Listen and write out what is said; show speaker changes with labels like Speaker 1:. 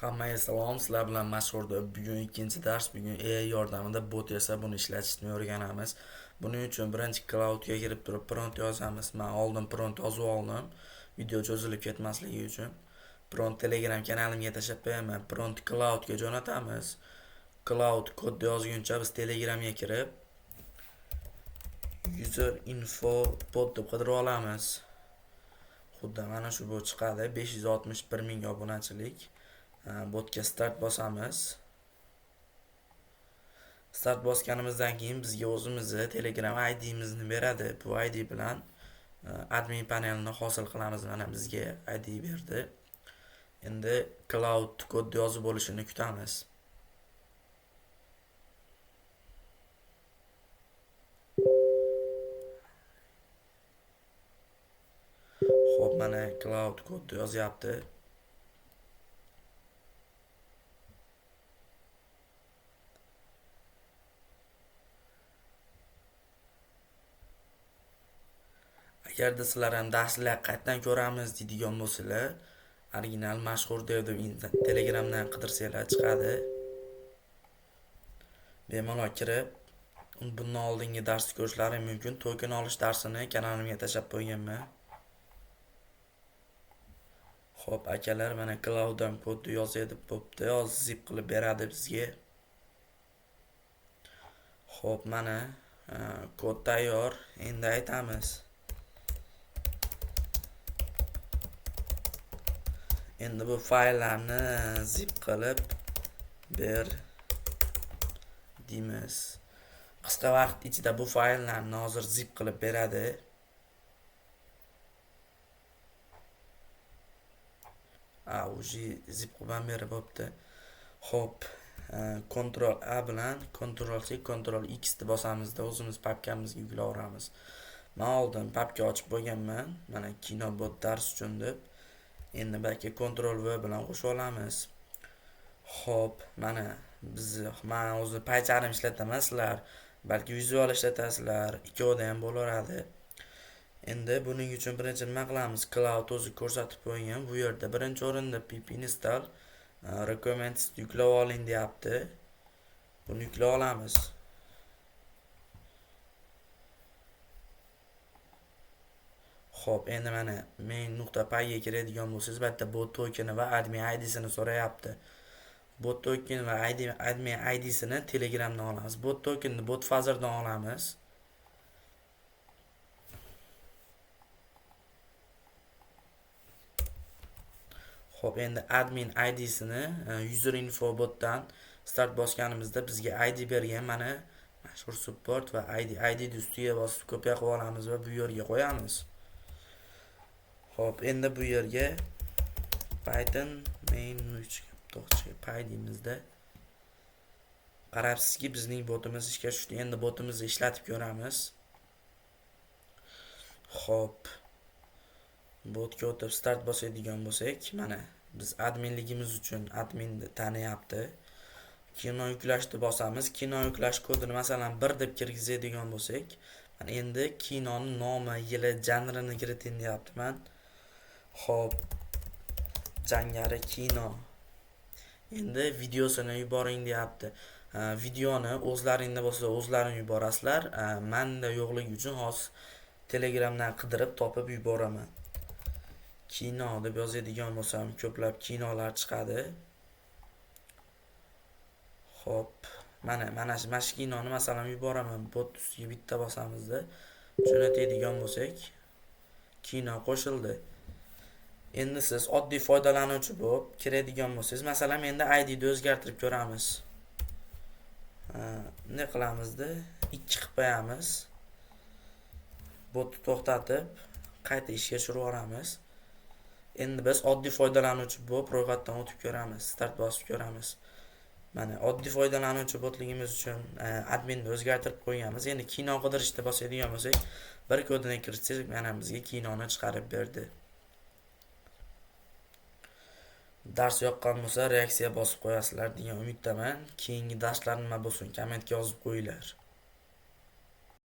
Speaker 1: Hammaga salom, sizlar bilan mashhurda bugun ikkinchi dars. Bugun AI yordamida bot esa buni ishlatishni o'rganamiz. Buning uchun birinchi cloudga kirib turib prompt yozamiz. Men oldin prompt yozib oldim, video cho'zilib ketmasligi uchun. Prompt Telegram kanalimga tashlab qo'yaman. Prompt cloudga jo'natamiz. Cloud kodni yozguncha biz Telegramga kirib user info bot deb qidirib olamiz. Xuddi mana shu bot chiqadi. 561 ming obunachilik. Botga start bosamiz. Start bosganimizdan keyin bizga o'zimizni Telegram ID'mizni beradi. Bu ID bilan admin panelini hosil qilamiz. Mana bizga ID berdi. Endi cloud kodni yozib bo'lishini kutamiz. Xo'p, mana cloud kodni yozyapti. Agarda sizlar ham darslar qayerdan ko'ramiz deydigan bo'lsalar, original mashhur deb Telegramdan qidirsanglar chiqadi. Bemalol kirib, bundan oldingi dars ko'rishlaring mumkin. Token olish darsini kanalimga tashlab qo'yganman. Xo'p, akalar, mana clouddan kodni yozadi, bo'pti. Hozir zip qilib beradi bizga. Xo'p, mana kod tayyor. Endi aytamiz. Endi bu fayllarni zip qilib ber deymiz. Qisqa vaqt ichida bu fayllarni hozir zip qilib beradi. Uji zip qilib berib bo'pti. Xo'p, Ctrl A bilan Ctrl C, Ctrl X ni bosamizda o'zimiz papkamizga yuklayveramiz. Men oldin papka ochib qo'yganman. Mana Kinobot dars uchun deb. Endi balki Ctrl V bilan qo'shib olamiz. Xo'p, mana men o'zi paycharim ishlataman, sizlar balki vizual ishlatasizlar, ikkovida ham bo'laveradi. Endi buning uchun birinchi nima qilamiz? Cloud o'zi ko'rsatib qo'ygan. Bu yerda birinchi o'rinda pip install recommends yuklab oling deyapti. Buni yuklab olamiz. Xo'p, endi mana main.py ga kiradigan bo'lsangiz, bitta bot tokeni va admin ID'sini so'rayapti. Bot token va admin ID'sini Telegramdan olamiz. Bot tokenni bot fazerdan olamiz. Xo'p, endi admin ID'sini user info botdan start bosganimizda bizga ID bergan. Mana mashhur support va ID ustiga bosib kopiya qilib olamiz va bu yerga qo'yamiz. Xo'p, endi bu yerga Python main.3 py deymizda. Qarabsizki, bizning botimiz ishga tushdi. Endi botimizni ishlatib ko'ramiz. Xo'p, botga o'tib start bosadigan bo'lsak, mana biz adminligimiz uchun adminni taniyapti. Kino yuklashni bosamiz. Kino yuklash kodini masalan 1 deb kirgizadigan bo'lsak, mana endi kinoning nomi, yili, janrini kiriting deyapti. Men xo'p, jangari kino. Endi videosini yuboring deyapti. Videoni o'zlaringda bo'lsa o'zlaring yuborasizlar. Menda yo'qligi uchun hozir Telegramdan qidirib topib yuboraman. Kino deb yozadigan bo'lsam, ko'plab kinolar chiqadi. Xo'p, mana shu kinoni masalan yuboraman. Bot ustiga bitta bosamizda jo'natadigan bo'lsak, kino qo'shildi. Endi siz oddiy foydalanuvchi bo'lib kiradigan bo'lsangiz, masalan, endi ID ni o'zgartirib ko'ramiz. Ne qilamizda 2 qilib qo'yamiz. Botni to'xtatib, qayta ishga tushirib yuboramiz. Endi biz oddiy foydalanuvchi bo'lib ro'yxatdan o'tib ko'ramiz, start bosib ko'ramiz. Mana oddiy foydalanuvchi bo'lganligimiz uchun adminni o'zgartirib qo'yganmiz. Endi kino qidirishda bosadigan bo'lsak, bir kodini kiritsak, mana bizga kinoni chiqarib berdi. Dars yoqqan bo'lsa reaksiya bosib qo'yasizlar degan umiddaman. Keyingi darslar nima bo'lsin, kommentga yozib qo'yinglar.